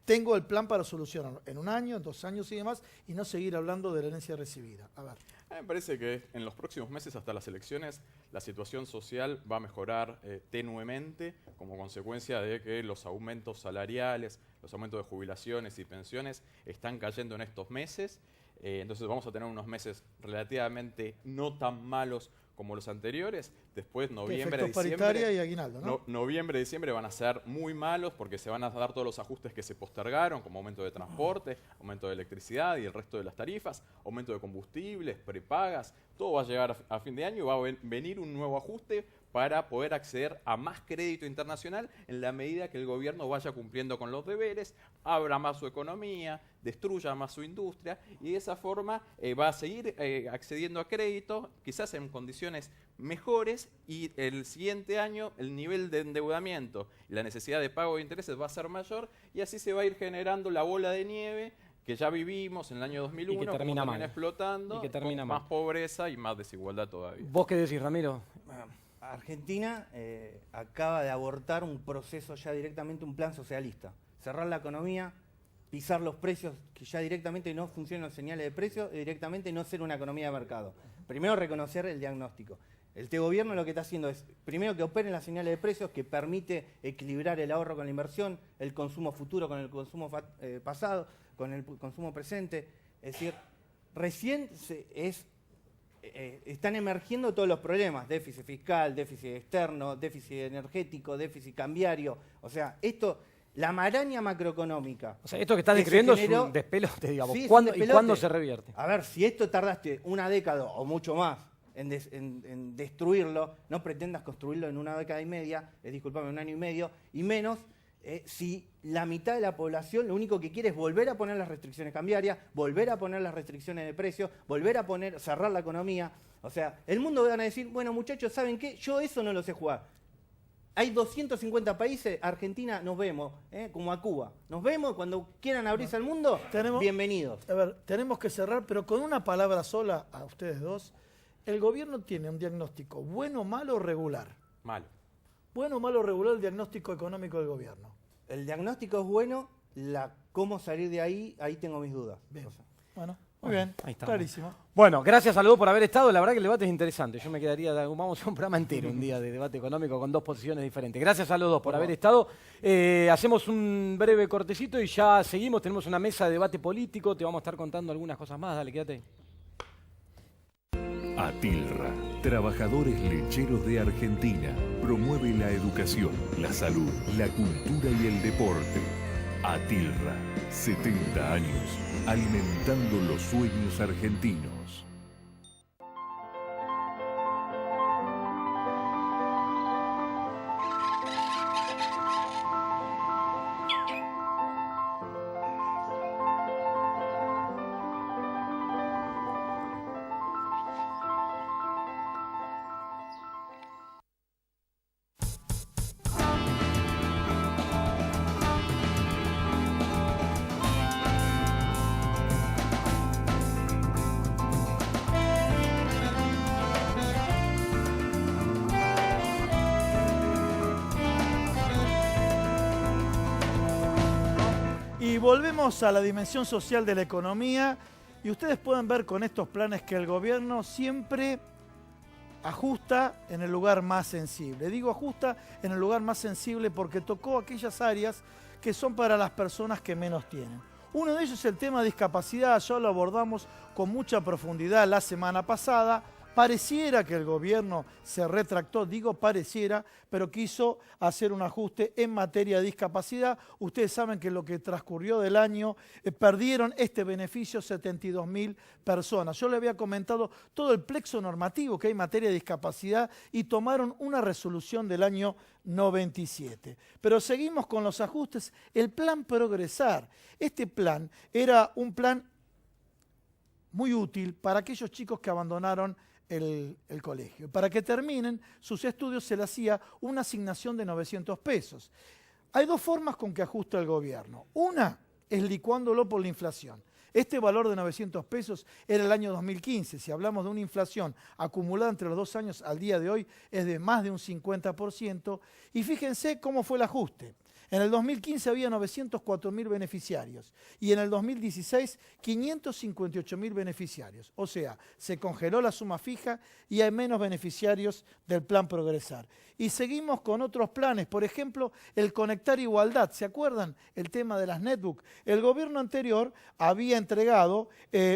tengo el plan para solucionarlo en 1 año, en 2 años y demás, y no seguir hablando de la herencia recibida. A ver. A mí me parece que en los próximos meses, hasta las elecciones, la situación social va a mejorar tenuemente como consecuencia de que los aumentos salariales, los aumentos de jubilaciones y pensiones están cayendo en estos meses. Entonces vamos a tener unos meses relativamente no tan malos como los anteriores. Después, noviembre, Efectos diciembre... paritaria y aguinaldo, ¿no? Noviembre, diciembre van a ser muy malos porque se van a dar todos los ajustes que se postergaron, como aumento de transporte, aumento de electricidad y el resto de las tarifas, aumento de combustibles, prepagas. Todo va a llegar a fin de año y va a venir un nuevo ajuste para poder acceder a más crédito internacional en la medida que el gobierno vaya cumpliendo con los deberes, abra más su economía, destruya más su industria y de esa forma va a seguir accediendo a crédito, quizás en condiciones mejores, y el siguiente año el nivel de endeudamiento y la necesidad de pago de intereses va a ser mayor y así se va a ir generando la bola de nieve que ya vivimos en el año 2001, Y que termina como mal. explotando, Y que termina con mal. más pobreza y más desigualdad todavía. ¿Vos qué decís, Ramiro? Argentina acaba de abortar un proceso ya directamente, un plan socialista. Cerrar la economía, pisar los precios, que ya directamente no funcionan las señales de precios, y directamente no ser una economía de mercado. Primero reconocer el diagnóstico. Este gobierno lo que está haciendo es, primero, que operen las señales de precios, que permite equilibrar el ahorro con la inversión, el consumo futuro con el consumo pasado, con el consumo presente. Es decir, recién están emergiendo todos los problemas: déficit fiscal, déficit externo, déficit energético, déficit cambiario. O sea, esto, la maraña macroeconómica. O sea, esto que estás se describiendo es generó- un despelote, digamos. Sí, es un ¿Cuándo, ¿Y despelote. cuándo se revierte? A ver, si esto tardaste una década o mucho más en destruirlo, no pretendas construirlo en 1 década y media, disculpame, 1 año y medio, y menos si la mitad de la población lo único que quiere es volver a poner las restricciones cambiarias, volver a poner las restricciones de precios, volver a cerrar la economía. O sea, el mundo van a decir, bueno, muchachos, ¿saben qué? Yo eso no lo sé jugar. Hay 250 países, Argentina, nos vemos, como a Cuba. Nos vemos, cuando quieran abrirse al mundo, bienvenidos. A ver, tenemos que cerrar, pero con una palabra sola a ustedes dos. El gobierno tiene un diagnóstico bueno, malo o regular. Malo. Bueno, malo o regular el diagnóstico económico del gobierno. El diagnóstico es bueno, cómo salir de ahí tengo mis dudas. Bien. O sea, Bueno, muy bien, ahí está. clarísimo. Bueno, gracias a los dos por haber estado. La verdad que el debate es interesante. Yo me quedaría, vamos a un programa entero un día de debate económico con 2 posiciones diferentes. Gracias a los dos por haber estado. Hacemos un breve cortecito y ya seguimos. Tenemos una mesa de debate político. Te vamos a estar contando algunas cosas más. Dale, quédate. Atilra, Trabajadores Lecheros de Argentina, promueve la educación, la salud, la cultura y el deporte. Atilra, 70 años, alimentando los sueños argentinos. Y volvemos a la dimensión social de la economía y ustedes pueden ver con estos planes que el gobierno siempre ajusta en el lugar más sensible. Digo ajusta en el lugar más sensible porque tocó aquellas áreas que son para las personas que menos tienen. Uno de ellos es el tema de discapacidad, ya lo abordamos con mucha profundidad la semana pasada. Pareciera que el gobierno se retractó, digo pareciera, pero quiso hacer un ajuste en materia de discapacidad. Ustedes saben que en lo que transcurrió del año perdieron este beneficio 72.000 personas. Yo le había comentado todo el plexo normativo que hay en materia de discapacidad y tomaron una resolución del año 97. Pero seguimos con los ajustes. El plan Progresar. Este plan era un plan muy útil para aquellos chicos que abandonaron el colegio. Para que terminen sus estudios se le hacía una asignación de 900 pesos. Hay dos formas con que ajusta el gobierno. Una es licuándolo por la inflación. Este valor de 900 pesos era el año 2015. Si hablamos de una inflación acumulada entre los 2 años al día de hoy es de más de un 50%. Y fíjense cómo fue el ajuste. En el 2015 había 904.000 beneficiarios y en el 2016 558.000 beneficiarios. O sea, se congeló la suma fija y hay menos beneficiarios del plan Progresar. Y seguimos con otros planes, por ejemplo, el Conectar Igualdad. ¿Se acuerdan? El tema de las netbooks. El gobierno anterior había entregado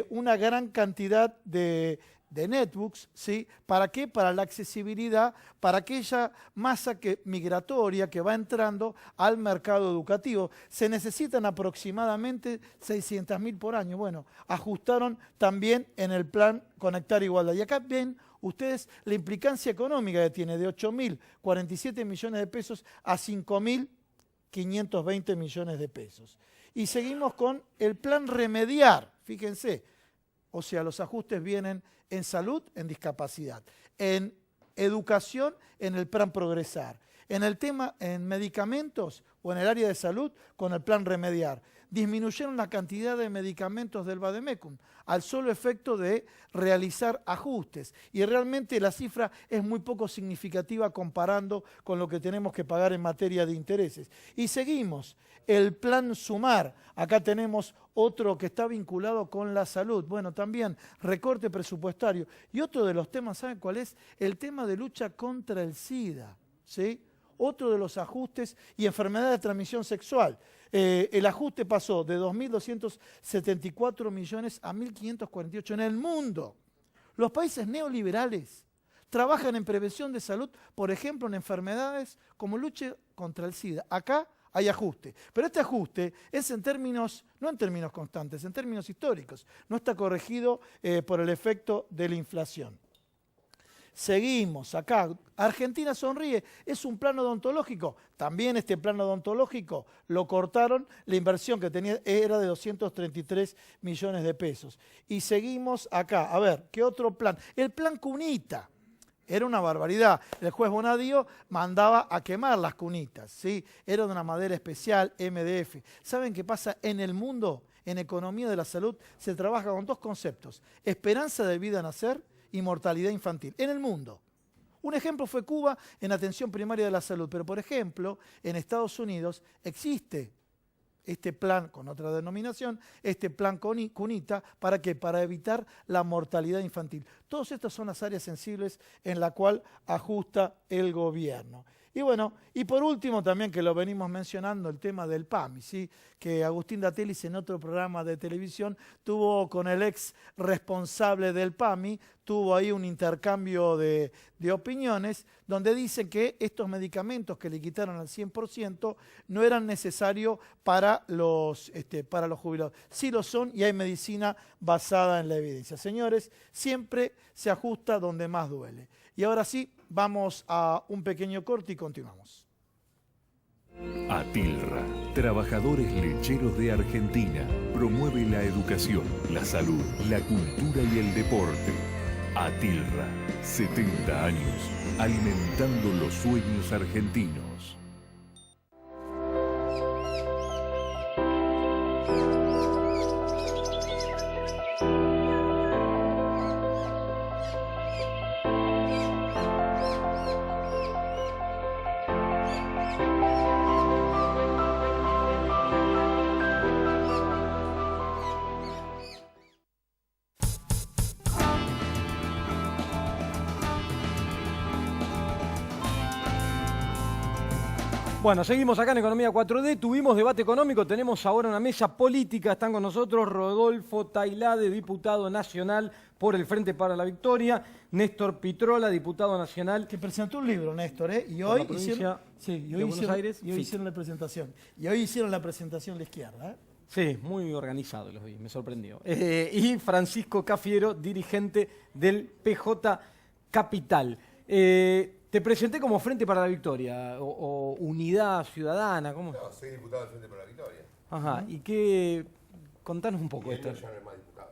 una gran cantidad de netbooks, ¿sí? ¿Para qué? Para la accesibilidad, para aquella masa migratoria que va entrando al mercado educativo. Se necesitan aproximadamente 600.000 por año. Bueno, ajustaron también en el plan Conectar Igualdad. Y acá ven ustedes la implicancia económica que tiene de 8.047 millones de pesos a 5.520 millones de pesos. Y seguimos con el plan Remediar, fíjense. O sea, los ajustes vienen en salud, en discapacidad, en educación, en el plan Progresar, en el tema, en medicamentos o en el área de salud, con el plan Remediar. Disminuyeron la cantidad de medicamentos del Vademecum al solo efecto de realizar ajustes. Y realmente la cifra es muy poco significativa comparando con lo que tenemos que pagar en materia de intereses. Y seguimos. El plan Sumar, acá tenemos otro que está vinculado con la salud. Bueno, también recorte presupuestario. Y otro de los temas, ¿saben cuál es? El tema de lucha contra el SIDA, ¿sí? Otro de los ajustes y enfermedad de transmisión sexual. El ajuste pasó de 2.274 millones a 1.548 en el mundo. Los países neoliberales trabajan en prevención de salud, por ejemplo, en enfermedades como lucha contra el SIDA. Acá hay ajuste. Pero este ajuste es en términos, no en términos constantes, en términos históricos. No está corregido por el efecto de la inflación. Seguimos acá. Argentina Sonríe es un plan odontológico. También este plan odontológico lo cortaron. La inversión que tenía era de 233 millones de pesos. Y seguimos acá. A ver, ¿qué otro plan? El plan Cunita. Era una barbaridad. El juez Bonadío mandaba a quemar las cunitas, ¿sí? Era de una madera especial, MDF. ¿Saben qué pasa? En el mundo, en economía de la salud, se trabaja con dos conceptos. Esperanza de vida a nacer y mortalidad infantil. En el mundo. Un ejemplo fue Cuba en atención primaria de la salud. Pero, por ejemplo, en Estados Unidos existe este plan con otra denominación, este plan Cunita, ¿para qué? Para evitar la mortalidad infantil. Todas estas son las áreas sensibles en la cual ajusta el gobierno. Y bueno, y por último también que lo venimos mencionando, el tema del PAMI, ¿sí? Que Agustín Datelis en otro programa de televisión tuvo con el ex responsable del PAMI, tuvo ahí un intercambio de opiniones, donde dicen que estos medicamentos que le quitaron al 100% no eran necesarios para los jubilados. Sí lo son y hay medicina basada en la evidencia. Señores, siempre se ajusta donde más duele. Y ahora sí, vamos a un pequeño corte y continuamos. Atilra, Trabajadores Lecheros de Argentina, promueve la educación, la salud, la cultura y el deporte. Atilra, 70 años, alimentando los sueños argentinos. Bueno, seguimos acá en Economía 4D, tuvimos debate económico, tenemos ahora una mesa política, están con nosotros Rodolfo Tailade, diputado nacional por el Frente para la Victoria, Néstor Pitrola, diputado nacional. Que presentó un libro, Néstor, ¿eh? Y Por hoy la provincia hicieron, sí, y hoy de Buenos Aires, y hoy FIT. hicieron la presentación. Y hoy hicieron la presentación la izquierda, ¿eh? Sí, muy organizado los vi, me sorprendió. Y Francisco Cafiero, dirigente del PJ Capital. Te presenté como Frente para la Victoria o Unidad Ciudadana, ¿cómo? No, soy diputado del Frente para la Victoria. Ajá, y qué... Contanos un poco Y él esto. ya no es más diputado.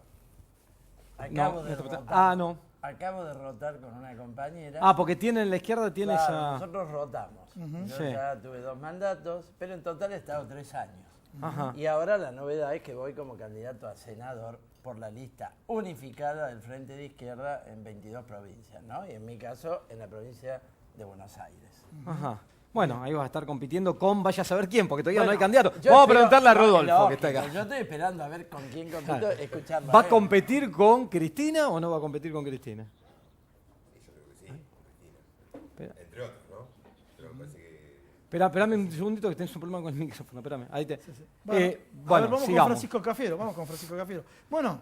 Acabo de no, rotar. ah, no. Acabo de rotar con una compañera. Ah, porque tiene en la izquierda tiene Claro, esa... nosotros rotamos. Yo Sí. ya tuve 2 mandatos, pero en total he estado 3 años. Ajá. Y ahora la novedad es que voy como candidato a senador por la lista unificada del Frente de Izquierda en 22 provincias, ¿no? Y en mi caso, en la provincia de Buenos Aires. Ajá. Bueno, ahí vas a estar compitiendo con vaya a saber quién, porque todavía no Bueno, hay candidato. yo Vamos a espero- preguntarle a no, Rodolfo, que lógico, está acá. Yo estoy esperando a ver con quién compito, Claro. escucharlo. ¿Va a él. competir con Cristina o no va a competir con Cristina? Y yo creo que sí, Cristina. Espera. Entre otros, ¿no? Pero me parece que... Esperame un segundito que tenés un problema con el micrófono, espérame. Ahí te... Bueno, bueno, a ver, vamos sigamos. con Francisco Cafiero, vamos con Francisco Cafiero. Bueno,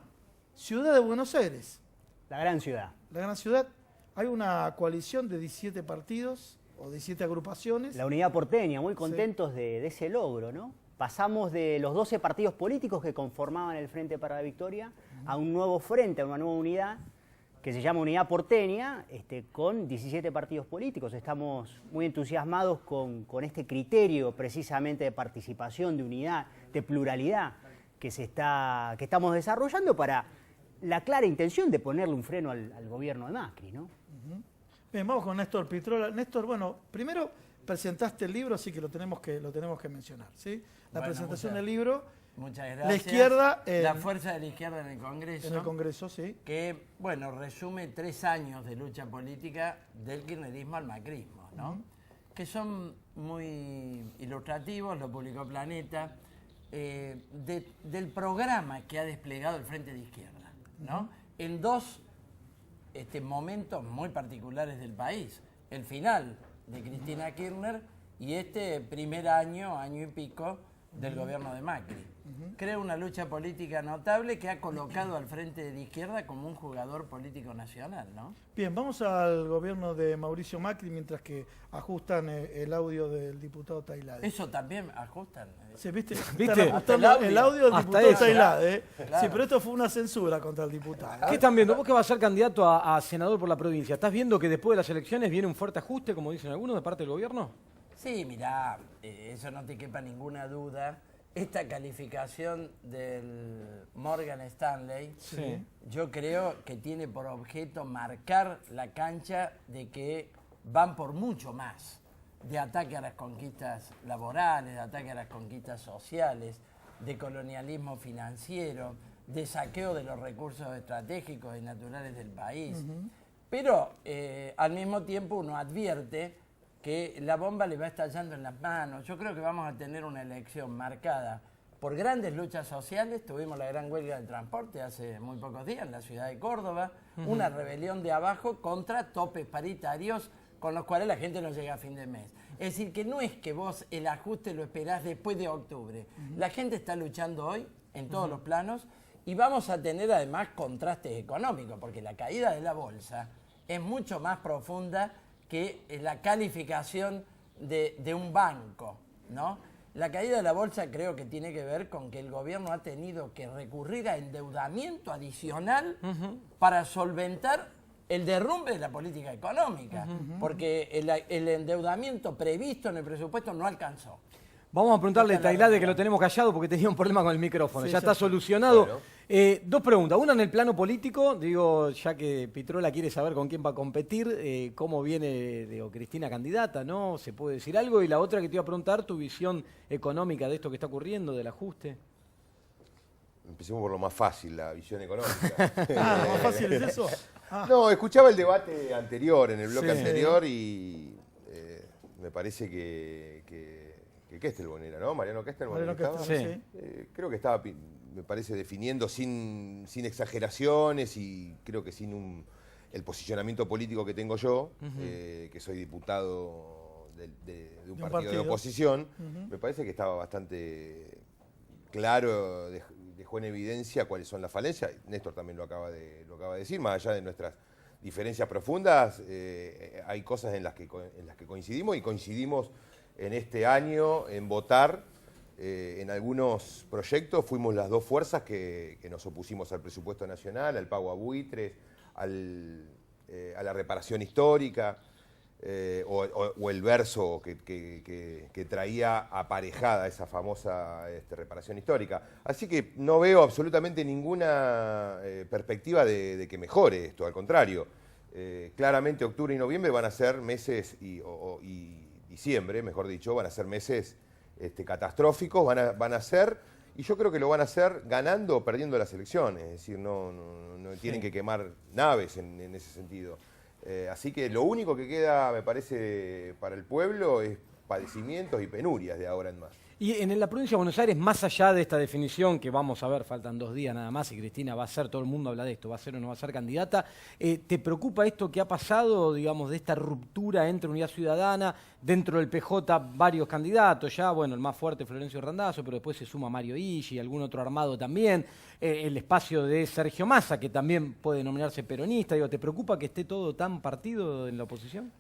Ciudad de Buenos Aires, La gran ciudad. la gran ciudad, hay una coalición de 17 partidos o 17 agrupaciones. La unidad porteña, muy contentos de ese logro, ¿no? Pasamos de los 12 partidos políticos que conformaban el Frente para la Victoria a un nuevo frente, a una nueva unidad que se llama Unidad Porteña, con 17 partidos políticos. Estamos muy entusiasmados con este criterio precisamente de participación, de unidad, de pluralidad que estamos desarrollando para la clara intención de ponerle un freno al gobierno de Macri, ¿no? Bien, vamos con Néstor Pitrola. Néstor, bueno, primero presentaste el libro, así que lo tenemos que mencionar, ¿sí? La Bueno, presentación muchas- del libro, Muchas gracias. la izquierda La fuerza de la izquierda en el Congreso. en el Congreso, sí. Que, bueno, resume 3 años de lucha política del kirchnerismo al macrismo, ¿no? Que son muy ilustrativos, lo publicó Planeta, del programa que ha desplegado el Frente de Izquierda, ¿no? En 2 momentos muy particulares del país. El final de Cristina Kirchner y este primer año y pico del gobierno de Macri. Creo una lucha política notable que ha colocado al Frente de Izquierda como un jugador político nacional, ¿no? Bien, vamos al gobierno de Mauricio Macri mientras que ajustan el audio del diputado Tailade. Eso también ajustan. Sí, ¿viste? ¿Viste? Están ajustando Hasta el el audio del Hasta diputado eso. Tailade, ¿eh? Claro. Sí, pero esto fue una censura contra el diputado. ¿Qué están viendo? Vos que vas a ser candidato a senador por la provincia, ¿estás viendo que después de las elecciones viene un fuerte ajuste, como dicen algunos, de parte del gobierno? Sí, mirá, eso no te quepa ninguna duda. Esta calificación del Morgan Stanley, Sí. yo creo que tiene por objeto marcar la cancha de que van por mucho más, de ataque a las conquistas laborales, de ataque a las conquistas sociales, de colonialismo financiero, de saqueo de los recursos estratégicos y naturales del país. Pero al mismo tiempo uno advierte que la bomba le va estallando en las manos. Yo creo que vamos a tener una elección marcada por grandes luchas sociales. Tuvimos la gran huelga del transporte hace muy pocos días en la ciudad de Córdoba, una rebelión de abajo contra topes paritarios con los cuales la gente no llega a fin de mes. Es decir, que no es que vos el ajuste lo esperás después de octubre. La gente está luchando hoy en todos los planos y vamos a tener además contrastes económicos, porque la caída de la bolsa es mucho más profunda que la calificación de un banco, ¿no? La caída de la bolsa creo que tiene que ver con que el gobierno ha tenido que recurrir a endeudamiento adicional para solventar el derrumbe de la política económica, porque el endeudamiento previsto en el presupuesto no alcanzó. Vamos a preguntarle a Esta es la Tailade, que realidad. lo tenemos callado porque tenía un problema con el micrófono. Sí, Ya ya está está. solucionado. Bueno. 2 preguntas. Una en el plano político, digo, ya que Pitrola quiere saber con quién va a competir, cómo viene Cristina candidata, ¿no? ¿Se puede decir algo? Y la otra que te iba a preguntar, tu visión económica de esto que está ocurriendo, del ajuste. Empecemos por lo más fácil, la visión económica. Ah, lo más fácil es eso. Ah, No, escuchaba el debate anterior, en el bloque Sí. anterior, y me parece que Kestelboom era, ¿no? Mariano Kestelboom. Mariano estaba. Kestelboom, Sí. sí. Creo que estaba, me parece, definiendo sin exageraciones y creo que sin el posicionamiento político que tengo yo, que soy diputado de un partido de oposición, me parece que estaba bastante claro, dejó en evidencia cuáles son las falencias. Néstor también lo acaba de decir, más allá de nuestras diferencias profundas, hay cosas en las que coincidimos, y coincidimos en este año en votar en algunos proyectos. Fuimos las dos fuerzas que nos opusimos al presupuesto nacional, al pago a buitres, a la reparación histórica, o el verso que traía aparejada esa famosa reparación histórica. Así que no veo absolutamente ninguna perspectiva de que mejore esto, al contrario. Claramente octubre y noviembre van a ser meses, y diciembre, mejor dicho, van a ser meses catastróficos, van a ser, y yo creo que lo van a hacer ganando o perdiendo las elecciones, es decir, no tienen que quemar naves en ese sentido. Así que lo único que queda, me parece, para el pueblo es padecimientos y penurias de ahora en más. Y en la provincia de Buenos Aires, más allá de esta definición que vamos a ver, faltan 2 días nada más, y Cristina va a ser, todo el mundo habla de esto, va a ser o no va a ser candidata, ¿te preocupa esto que ha pasado, digamos, de esta ruptura entre Unidad Ciudadana, dentro del PJ varios candidatos, ya, bueno, el más fuerte Florencio Randazzo, pero después se suma Mario Igi y algún otro armado también, el espacio de Sergio Massa, que también puede denominarse peronista, digo, ¿te preocupa que esté todo tan partido en la oposición?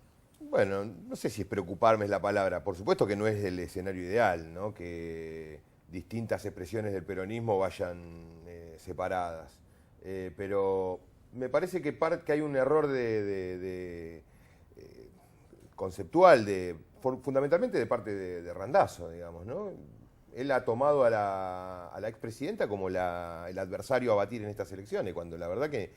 Bueno, no sé si es preocuparme es la palabra. Por supuesto que no es el escenario ideal, ¿no? Que distintas expresiones del peronismo vayan separadas. Pero me parece que hay un error conceptual, fundamentalmente de parte de Randazzo, digamos, ¿no? Él ha tomado a la expresidenta como el adversario a batir en estas elecciones, cuando la verdad que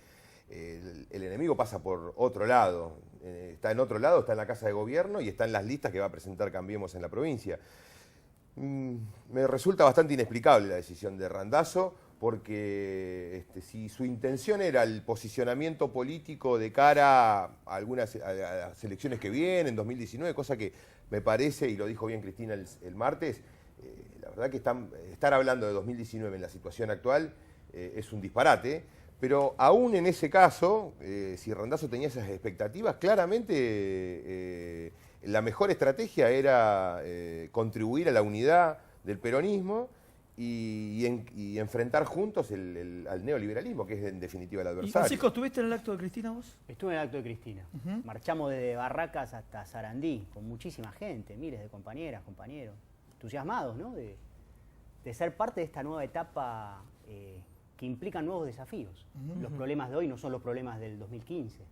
el enemigo pasa por otro lado. Está en otro lado, está en la Casa de Gobierno y está en las listas que va a presentar Cambiemos en la provincia. Me resulta bastante inexplicable la decisión de Randazzo, porque si su intención era el posicionamiento político de cara a las elecciones que vienen, en 2019, cosa que me parece, y lo dijo bien Cristina el martes, la verdad que estar hablando de 2019 en la situación actual es un disparate. Pero aún en ese caso, si Randazzo tenía esas expectativas, claramente la mejor estrategia era contribuir a la unidad del peronismo y enfrentar juntos al neoliberalismo, que es en definitiva el adversario. ¿Y Francisco, estuviste en el acto de Cristina vos? Estuve en el acto de Cristina. Marchamos desde Barracas hasta Sarandí, con muchísima gente, miles de compañeras, compañeros, entusiasmados, ¿no? De ser parte de esta nueva etapa que implican nuevos desafíos. Los problemas de hoy no son los problemas del 2015.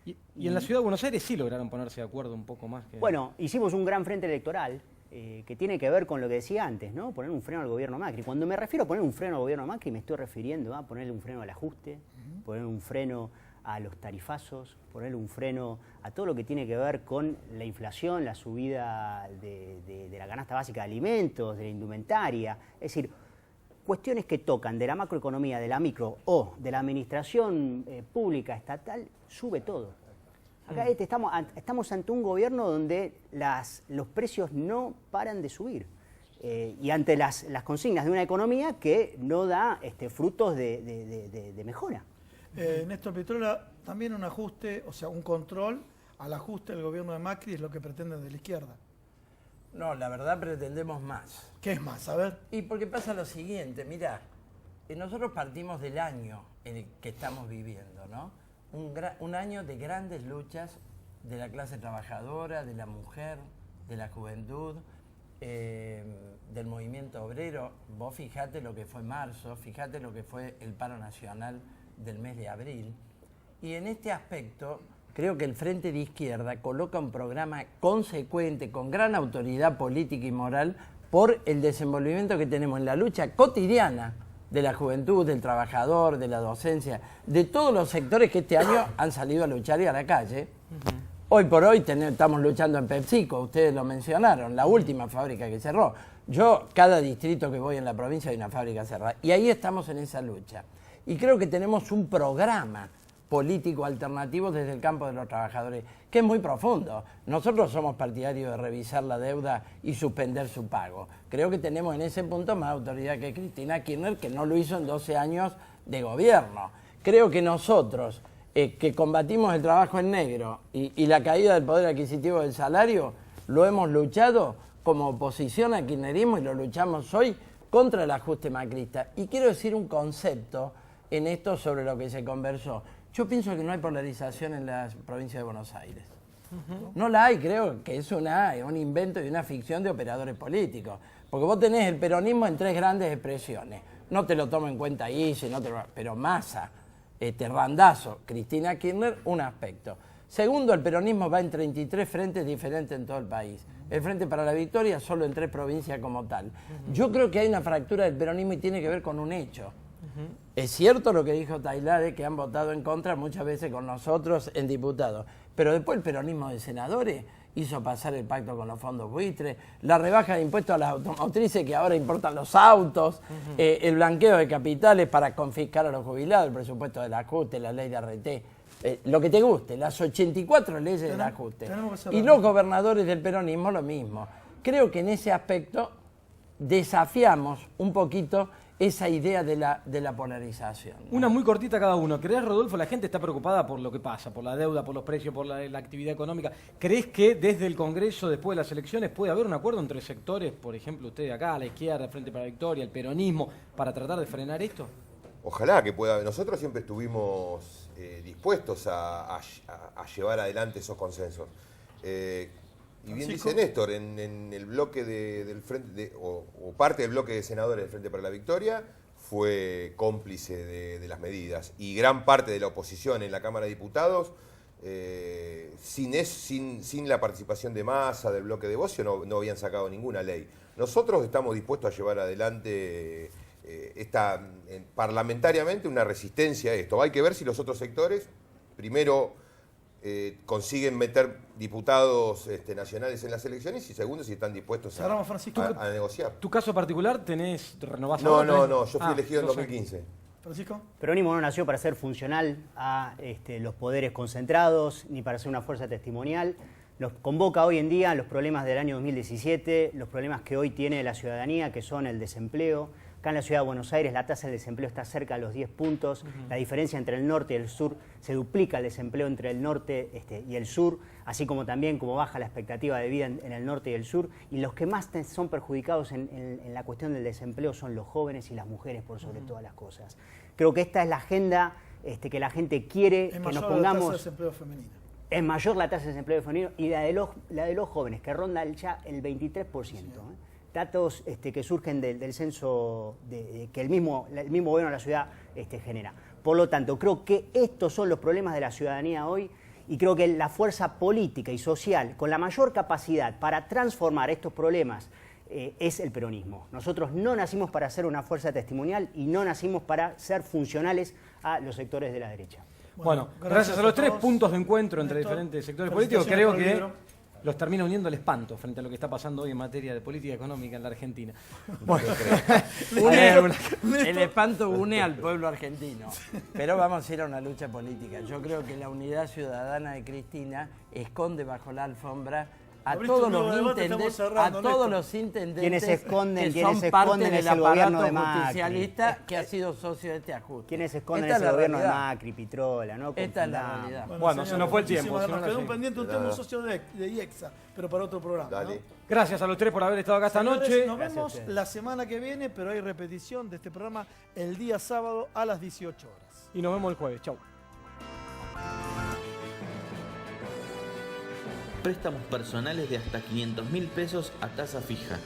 Y en la ciudad de Buenos Aires sí lograron ponerse de acuerdo un poco más. Bueno, hicimos un gran frente electoral que tiene que ver con lo que decía antes, ¿no? Poner un freno al gobierno Macri. Cuando me refiero a poner un freno al gobierno Macri, me estoy refiriendo a ponerle un freno al ajuste, ponerle un freno a los tarifazos, ponerle un freno a todo lo que tiene que ver con la inflación, la subida de la canasta básica de alimentos, de la indumentaria. Es decir, cuestiones que tocan de la macroeconomía, de la micro o de la administración pública estatal, sube todo. Acá estamos ante un gobierno donde los precios no paran de subir y ante las consignas de una economía que no da frutos de mejora. Néstor Pitrola, también un ajuste, o sea, un control al ajuste del gobierno de Macri es lo que pretenden de la izquierda. No, la verdad pretendemos más. ¿Qué es más? A ver. Y porque pasa lo siguiente, mirá, nosotros partimos del año en el que estamos viviendo, ¿no? Un año de grandes luchas de la clase trabajadora, de la mujer, de la juventud, del movimiento obrero. Vos fijate lo que fue marzo, fijate lo que fue el paro nacional del mes de abril. Y en este aspecto creo que el Frente de Izquierda coloca un programa consecuente, con gran autoridad política y moral, por el desenvolvimiento que tenemos en la lucha cotidiana de la juventud, del trabajador, de la docencia, de todos los sectores que este año han salido a luchar y a la calle. Hoy por hoy estamos luchando en PepsiCo, ustedes lo mencionaron, la última fábrica que cerró. Yo, cada distrito que voy en la provincia hay una fábrica cerrada. Y ahí estamos en esa lucha. Y creo que tenemos un programa político alternativo desde el campo de los trabajadores, que es muy profundo. Nosotros somos partidarios de revisar la deuda y suspender su pago. Creo que tenemos en ese punto más autoridad que Cristina Kirchner, que no lo hizo en 12 años de gobierno. Creo que nosotros, que combatimos el trabajo en negro y la caída del poder adquisitivo del salario, lo hemos luchado como oposición al kirchnerismo y lo luchamos hoy contra el ajuste macrista. Y quiero decir un concepto en esto sobre lo que se conversó. Yo pienso que no hay polarización en la provincia de Buenos Aires. No la hay, creo que es un invento y una ficción de operadores políticos. Porque vos tenés el peronismo en 3 grandes expresiones. No te lo tomo en cuenta Isse, pero Massa, Randazzo, Cristina Kirchner, un aspecto. Segundo, el peronismo va en 33 frentes diferentes en todo el país. El Frente para la Victoria solo en 3 provincias como tal. Yo creo que hay una fractura del peronismo y tiene que ver con un hecho. Es cierto lo que dijo Tailade, que han votado en contra muchas veces con nosotros en diputados. Pero después el peronismo de senadores hizo pasar el pacto con los fondos buitres, la rebaja de impuestos a las automotrices que ahora importan los autos, el blanqueo de capitales para confiscar a los jubilados, el presupuesto del ajuste, la ley de RT, lo que te guste, las 84 leyes del ajuste. Y los gobernadores del peronismo lo mismo. Creo que en ese aspecto desafiamos un poquito esa idea de la polarización, ¿no? Una muy cortita cada uno. ¿Crees, Rodolfo, la gente está preocupada por lo que pasa, por la deuda, por los precios, por la actividad económica? ¿Crees que desde el Congreso, después de las elecciones, puede haber un acuerdo entre sectores, por ejemplo, ustedes acá, a la izquierda, el Frente para la Victoria, el peronismo, para tratar de frenar esto? Ojalá que pueda. Nosotros siempre estuvimos dispuestos a llevar adelante esos consensos. Y bien dice Néstor, en el bloque del Frente, o parte del bloque de senadores del Frente para la Victoria, fue cómplice de las medidas. Y gran parte de la oposición en la Cámara de Diputados, sin la participación de Massa, del bloque de Bocio, no habían sacado ninguna ley. Nosotros estamos dispuestos a llevar adelante parlamentariamente una resistencia a esto. Hay que ver si los otros sectores, primero, consiguen meter diputados nacionales en las elecciones y segundo, si están dispuestos a negociar. ¿Tu caso particular tenés renovación? No, yo fui elegido en 2015. Francisco. El peronismo no nació para ser funcional a los poderes concentrados ni para ser una fuerza testimonial. Nos convoca hoy en día los problemas del año 2017, los problemas que hoy tiene la ciudadanía, que son el desempleo. Acá en la ciudad de Buenos Aires la tasa de desempleo está cerca de los 10 puntos. La diferencia entre el norte y el sur, se duplica el desempleo entre el norte y el sur, así como también como baja la expectativa de vida en el norte y el sur. Y los que más son perjudicados en la cuestión del desempleo son los jóvenes y las mujeres, por sobre todas las cosas. Creo que esta es la agenda que la gente quiere, que nos pongamos... la tasa de desempleo femenino. Es mayor la tasa de desempleo femenino y la de los jóvenes, que ronda ya el 23%. Sí. Datos que surgen del censo que el mismo gobierno de la ciudad genera. Por lo tanto, creo que estos son los problemas de la ciudadanía hoy y creo que la fuerza política y social con la mayor capacidad para transformar estos problemas es el peronismo. Nosotros no nacimos para ser una fuerza testimonial y no nacimos para ser funcionales a los sectores de la derecha. Bueno, gracias a los 3 puntos de encuentro entre diferentes sectores políticos, creo que los termina uniendo el espanto frente a lo que está pasando hoy en materia de política económica en la Argentina. Bueno, el espanto une al pueblo argentino, pero vamos a ir a una lucha política. Yo creo que la unidad ciudadana de Cristina esconde bajo la alfombra a todos los intendentes quienes esconden, que son parte del aparato justicialista que ha sido socio de este ajuste. Quienes esconden es el gobierno de Macri, Pitrola, ¿no? Esta es la realidad. Bueno, se nos fue el tiempo. Nos quedó un pendiente un tema socio de IEXA, pero para otro programa. Dale. ¿No? Gracias a los 3 por haber estado acá esta noche. Nos vemos la semana que viene, pero hay repetición de este programa el día sábado a las 18 horas. Y nos vemos el jueves. Chau. Préstamos personales de hasta 500.000 pesos a tasa fija.